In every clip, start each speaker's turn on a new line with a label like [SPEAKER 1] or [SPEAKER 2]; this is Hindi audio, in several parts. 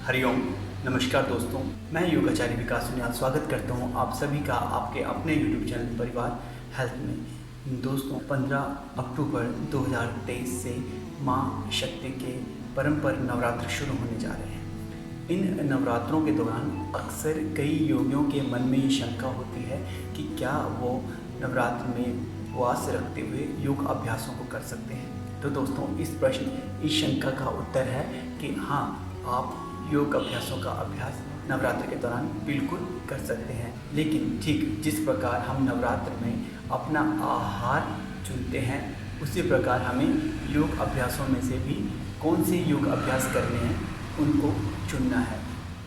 [SPEAKER 1] हरिओम। नमस्कार दोस्तों, मैं योग आचार्य विकास सुनियाल स्वागत करता हूं आप सभी का आपके अपने यूट्यूब चैनल परिवार हेल्थ में। दोस्तों, 15 अक्टूबर 2023 से माँ शक्ति के परंपर नवरात्र शुरू होने जा रहे हैं। इन नवरात्रों के दौरान अक्सर कई योगियों के मन में ये शंका होती है कि क्या वो नवरात्र में उपवास रखते हुए योग अभ्यासों को कर सकते हैं। तो दोस्तों, इस शंका का उत्तर है कि हाँ, आप योग अभ्यासों का अभ्यास नवरात्र के दौरान बिल्कुल कर सकते हैं। लेकिन ठीक जिस प्रकार हम नवरात्र में अपना आहार चुनते हैं, उसी प्रकार हमें योग अभ्यासों में से भी कौन से योग अभ्यास करने हैं उनको चुनना है।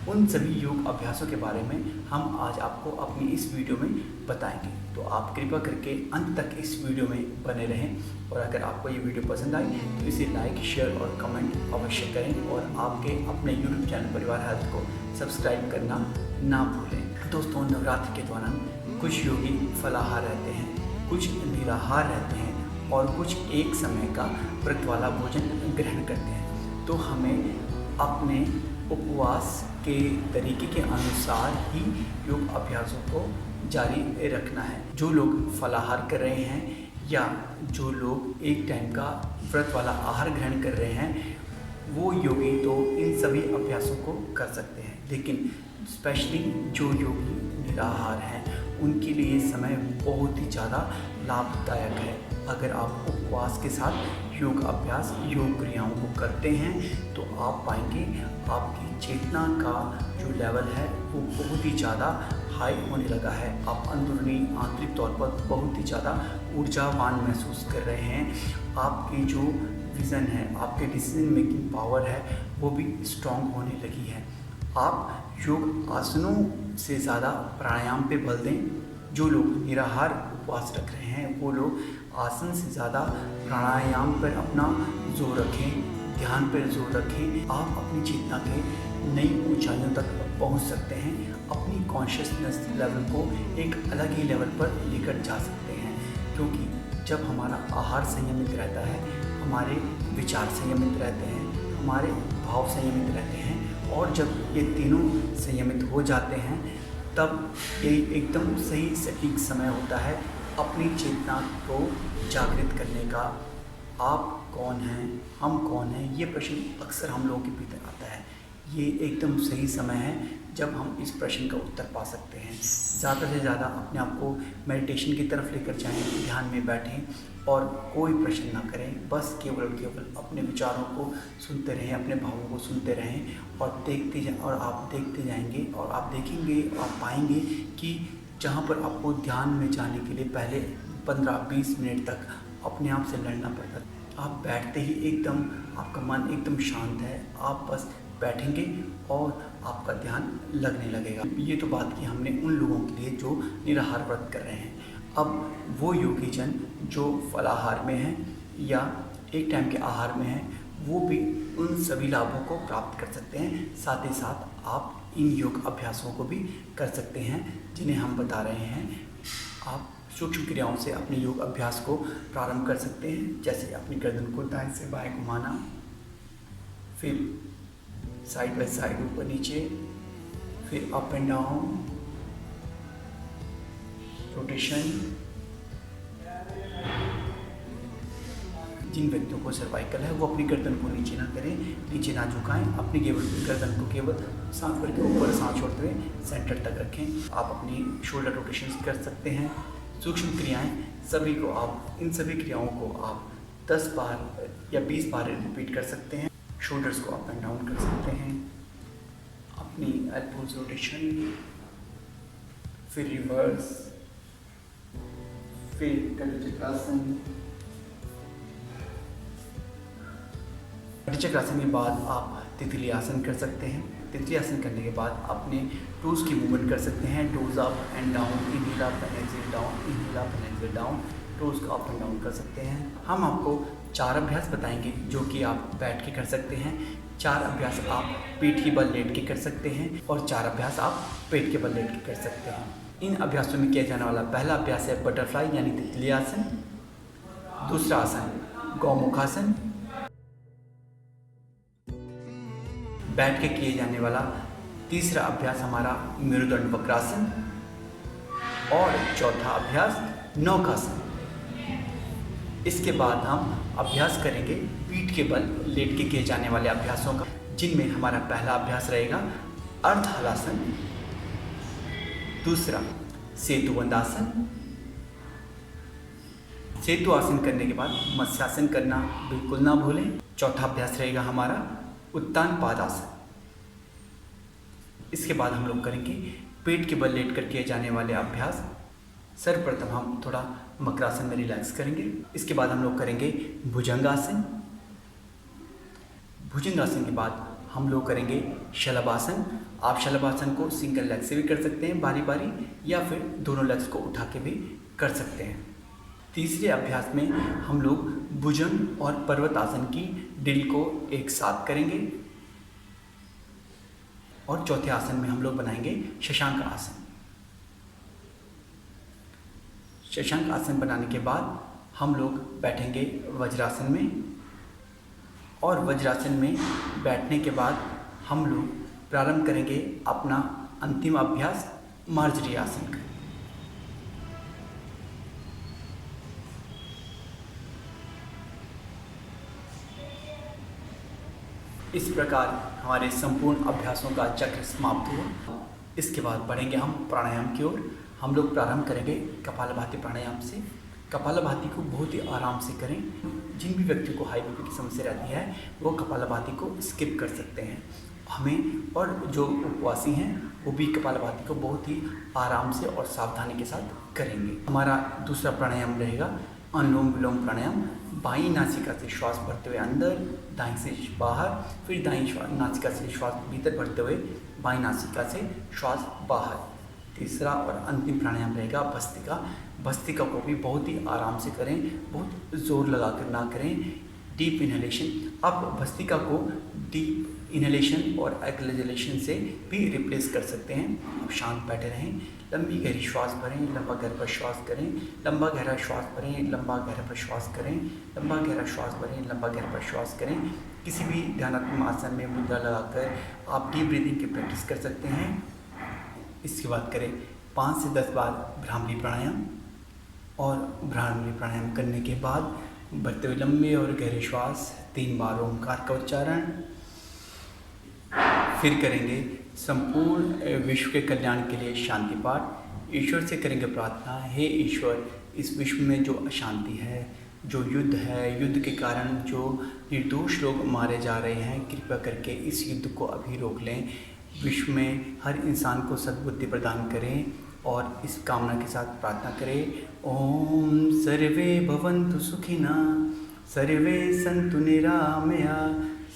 [SPEAKER 1] उन सभी योग अभ्यासों के बारे में हम आज आपको अपनी इस वीडियो में बताएंगे। तो आप कृपया करके अंत तक इस वीडियो में बने रहें और अगर आपको ये वीडियो पसंद आई तो इसे लाइक, शेयर और कमेंट अवश्य करें और आपके अपने यूट्यूब चैनल परिवार हेल्थ को सब्सक्राइब करना ना भूलें। दोस्तों, नवरात्र के दौरान कुछ योगी फलाहार रहते हैं, कुछ निराहार रहते हैं और कुछ एक समय का व्रत वाला भोजन ग्रहण करते हैं। तो हमें अपने उपवास के तरीके के अनुसार ही योग अभ्यासों को जारी रखना है। जो लोग फलाहार कर रहे हैं या जो लोग एक टाइम का व्रत वाला आहार ग्रहण कर रहे हैं, वो योगी तो इन सभी अभ्यासों को कर सकते हैं। लेकिन स्पेशली जो योगी निराहार हैं, उनके लिए समय बहुत ही ज़्यादा लाभदायक है। अगर आप उपवास के साथ योग अभ्यास, योग क्रियाओं को करते हैं तो आप पाएंगे आपकी चेतना का जो लेवल है वो बहुत ही ज़्यादा हाई होने लगा है। आप अंदरूनी आंतरिक तौर पर बहुत ही ज़्यादा ऊर्जावान महसूस कर रहे हैं। आपकी जो विज़न है, आपके डिसीजन मेकिंग पावर है, वो भी स्ट्रॉन्ग होने लगी है। आप योग आसनों से ज़्यादा प्राणायाम पे बल दें। जो लोग निराहार उपवास रख रहे हैं, वो लोग आसन से ज़्यादा प्राणायाम पर अपना जोर रखें, ध्यान पर जोर रखें। आप अपनी चेतना के नई ऊंचाइयों तक पहुंच सकते हैं। अपनी कॉन्शियसनेस लेवल को एक अलग ही लेवल पर लेकर जा सकते हैं, क्योंकि जब हमारा आहार संयमित रहता है, हमारे विचार संयमित रहते हैं, हमारे भाव संयमित रहते हैं और जब ये तीनों संयमित हो जाते हैं, तब ये एकदम सही सटीक समय होता है अपनी चेतना को जागृत करने का। आप कौन हैं, हम कौन हैं, ये प्रश्न अक्सर हम लोगों के भीतर आता है। ये एकदम सही समय है जब हम इस प्रश्न का उत्तर पा सकते हैं। ज़्यादा से ज़्यादा अपने आप को मेडिटेशन की तरफ लेकर जाएं, ध्यान में बैठें और कोई प्रश्न ना करें। बस केवल अपने विचारों को सुनते रहें, अपने भावों को सुनते रहें और आप देखते जाएंगे और आप देखेंगे और आप पाएंगे कि जहाँ पर आपको ध्यान में जाने के लिए पहले 15-20 मिनट तक अपने आप से लड़ना पड़ता है, आप बैठते ही एकदम आपका मन एकदम शांत है। आप बस बैठेंगे और आपका ध्यान लगने लगेगा। ये तो बात की हमने उन लोगों के लिए जो निराहार व्रत कर रहे हैं। अब वो योगी जन जो फलाहार में हैं या एक टाइम के आहार में हैं, वो भी उन सभी लाभों को प्राप्त कर सकते हैं। साथ ही साथ आप इन योग अभ्यासों को भी कर सकते हैं जिन्हें हम बता रहे हैं। आप सूक्ष्म क्रियाओं से अपने योग अभ्यास को प्रारंभ कर सकते हैं, जैसे अपनी गर्दन को दाएं से बाएं घुमाना, फिर साइड बाय साइड ऊपर नीचे, फिर अप एंड डाउन रोटेशन। जिन व्यक्तियों को सर्वाइकल है वो अपनी गर्दन को नीचे ना करें, नीचे ना झुकाएं। अपनी गर्दन को केवल सांस भर के ऊपर सांस छोड़ते हुए सेंटर तक रखें। आप अपनी शोल्डर रोटेशन कर सकते हैं। सूक्ष्म क्रियाएं सभी को आप इन सभी क्रियाओं को आप 10 बार या 20 बार रिपीट कर सकते हैं। शोल्डर्स को अप एंड डाउन कर सकते हैं, अपनी एल्बोज रोटेशन, फिर रिवर्स, फिर चक्रासन। चक्रासन के बाद आप तितली आसन कर सकते हैं। तितली आसन करने के बाद अपने टोज की मूवमेंट कर सकते हैं। Toes up and down, inhale up and exhale down, inhale up and exhale down. Toes को अप एंड डाउन कर सकते हैं। हम आपको 4 अभ्यास बताएंगे जो कि आप बैठ के कर सकते हैं। 4 अभ्यास आप पीठ के बल लेट के कर सकते हैं और 4 अभ्यास आप पेट के बल लेट के कर सकते हैं। इन अभ्यासों में किया जाने वाला पहला अभ्यास है बटरफ्लाई यानी तितली आसन। दूसरा आसन गौमुखासन। बैठ के किए जाने वाला तीसरा अभ्यास हमारा मेरुदंड वक्रासन और चौथा अभ्यास नौकासन। इसके बाद हम अभ्यास करेंगे पीठ के बल लेट के किए जाने वाले अभ्यासों का, जिनमें हमारा पहला अभ्यास रहेगा अर्ध हलासन, दूसरा सेतुबंध आसन। सेतु आसन करने के बाद मत्स्यासन करना बिल्कुल ना भूलें। चौथा अभ्यास रहेगा हमारा उत्तान पादासन। इसके बाद हम लोग करेंगे पेट के बल लेट कर किए जाने वाले अभ्यास। सर्वप्रथम हम थोड़ा मकरासन में रिलैक्स करेंगे। इसके बाद हम लोग करेंगे भुजंगासन। भुजंगासन के बाद हम लोग करेंगे शलभासन। आप शलभासन को सिंगल लेग से भी कर सकते हैं बारी बारी, या फिर दोनों लेग्स को उठा के भी कर सकते हैं। तीसरे अभ्यास में हम लोग भुजंग और पर्वत आसन की ड्रिल को एक साथ करेंगे। और चौथे आसन में हम लोग बनाएंगे शशांक आसन। शशांक आसन बनाने के बाद हम लोग बैठेंगे वज्रासन में, और वज्रासन में बैठने के बाद हम लोग प्रारंभ करेंगे अपना अंतिम अभ्यास मार्जरी आसन का। इस प्रकार हमारे संपूर्ण अभ्यासों का चक्र समाप्त हुआ। इसके बाद बढ़ेंगे हम प्राणायाम की ओर। हम लोग प्रारंभ करेंगे कपालभाति प्राणायाम से। कपालभाति को बहुत ही आराम से करें। जिन भी व्यक्तियों को हाई बीपी की समस्या रहती है वो कपालभाति को स्किप कर सकते हैं। हमें और जो उपवासी हैं वो भी कपालभाति को बहुत ही आराम से और सावधानी के साथ करेंगे। हमारा दूसरा प्राणायाम रहेगा अनुलोम विलोम प्राणायाम। बाईं नासिका से श्वास भरते हुए अंदर, दाईं से बाहर, फिर दाईं नासिका से श्वास भीतर भरते हुए बाईं नासिका से श्वास बाहर। तीसरा और अंतिम प्राणायाम रहेगा भस्त्रिका। भस्त्रिका को भी बहुत ही आराम से करें, बहुत जोर लगा कर ना करें। Deep inhalation. आप भस्त्रिका को डीप इनहेलेशन और एक्सहेलेशन से भी रिप्लेस कर सकते हैं। आप शांत बैठे रहें, लंबी गहरी श्वास भरें, लंबा गहरा प्रश्वास करें, लंबा गहरा श्वास भरें, लंबा गहरा प्रश्वास करें, लंबा गहरा श्वास भरें, लंबा गहरा प्रश्वास करें। किसी भी ध्यानात्मक आसन में मुद्रा लगाकर आप डीप ब्रीदिंग की प्रैक्टिस कर सकते हैं। इसके बाद करें 5 से 10 बार भ्रामरी प्राणायाम। और भ्रामरी प्राणायाम करने के बाद भरते हुए लंबे और गहरे श्वास, 3 बार ओंकार का उच्चारण। फिर करेंगे संपूर्ण विश्व के कल्याण के लिए शांति पाठ। ईश्वर से करेंगे प्रार्थना, हे ईश्वर, इस विश्व में जो अशांति है, जो युद्ध है, युद्ध के कारण जो निर्दोष लोग मारे जा रहे हैं, कृपया करके इस युद्ध को अभी रोक लें। विश्व में हर इंसान को सद्बुद्धि प्रदान करें और इस कामना के साथ प्रार्थना करें। ओम सर्वे भवन्तु सुखिनः, सर्वे सन्तु निरामया,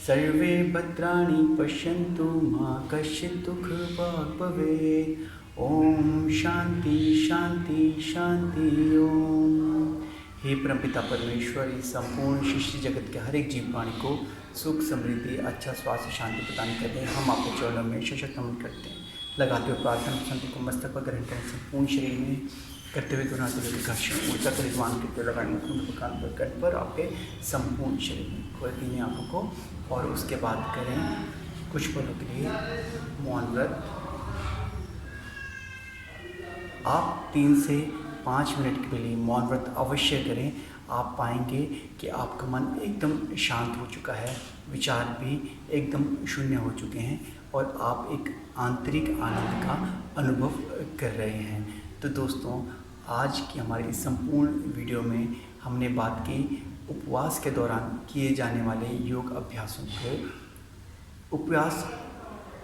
[SPEAKER 1] सर्वे भद्राणि पश्यन्तु मा कश्चित् दुःखभाग् भवेत्। ओम शांति शांति शांति ओम। हे परमपिता परमेश्वर, इस संपूर्ण सृष्टि जगत के हर एक जीव प्राणी को सुख, समृद्धि, अच्छा स्वास्थ्य, शांति प्रदान करते हैं। हम आपके चरणों में सशक्त नमन करते हैं। लगाते हुए प्रार्थना शांति को मस्तक पर ग्रहण करें, संपूर्ण शरीर में करते हुए दोनों हाथों के घर्षण ऊर्जा को रिजवान करते हुए लगाएंगे कान पर, कट पर, आपके संपूर्ण शरीर में। खोल दीजिए आँखों को और उसके बाद करें कुछ पलों के लिए मौन व्रत। आप 3 से 5 मिनट के लिए मौन व्रत अवश्य करें। आप पाएंगे कि आपका मन एकदम शांत हो चुका है, विचार भी एकदम शून्य हो चुके हैं और आप एक आंतरिक आनंद का अनुभव कर रहे हैं। तो दोस्तों, आज की हमारी इस संपूर्ण वीडियो में हमने बात की उपवास के दौरान किए जाने वाले योग अभ्यासों के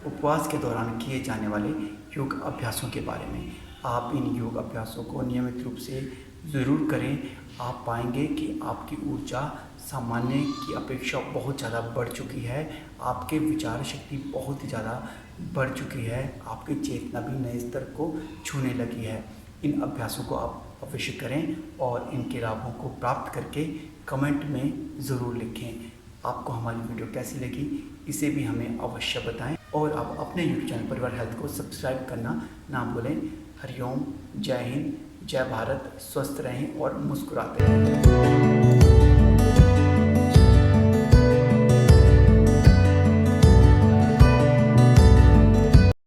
[SPEAKER 1] उपवास के दौरान किए जाने वाले योग अभ्यासों के बारे में। आप इन योग अभ्यासों को नियमित रूप से ज़रूर करें। आप पाएंगे कि आपकी ऊर्जा सामान्य की अपेक्षा बहुत ज़्यादा बढ़ चुकी है, आपके विचार शक्ति बहुत ही ज़्यादा बढ़ चुकी है, आपकी चेतना भी नए स्तर को छूने लगी है। इन अभ्यासों को आप अवश्य करें और इनके लाभों को प्राप्त करके कमेंट में ज़रूर लिखें। आपको हमारी वीडियो कैसी लगी इसे भी हमें अवश्य बताएं और आप अपने यूट्यूब चैनल परिवार हेल्थ को सब्सक्राइब करना ना भूलें। हरिओम, जय हिंद, जय भारत, स्वस्थ रहें और मुस्कुराते रहें।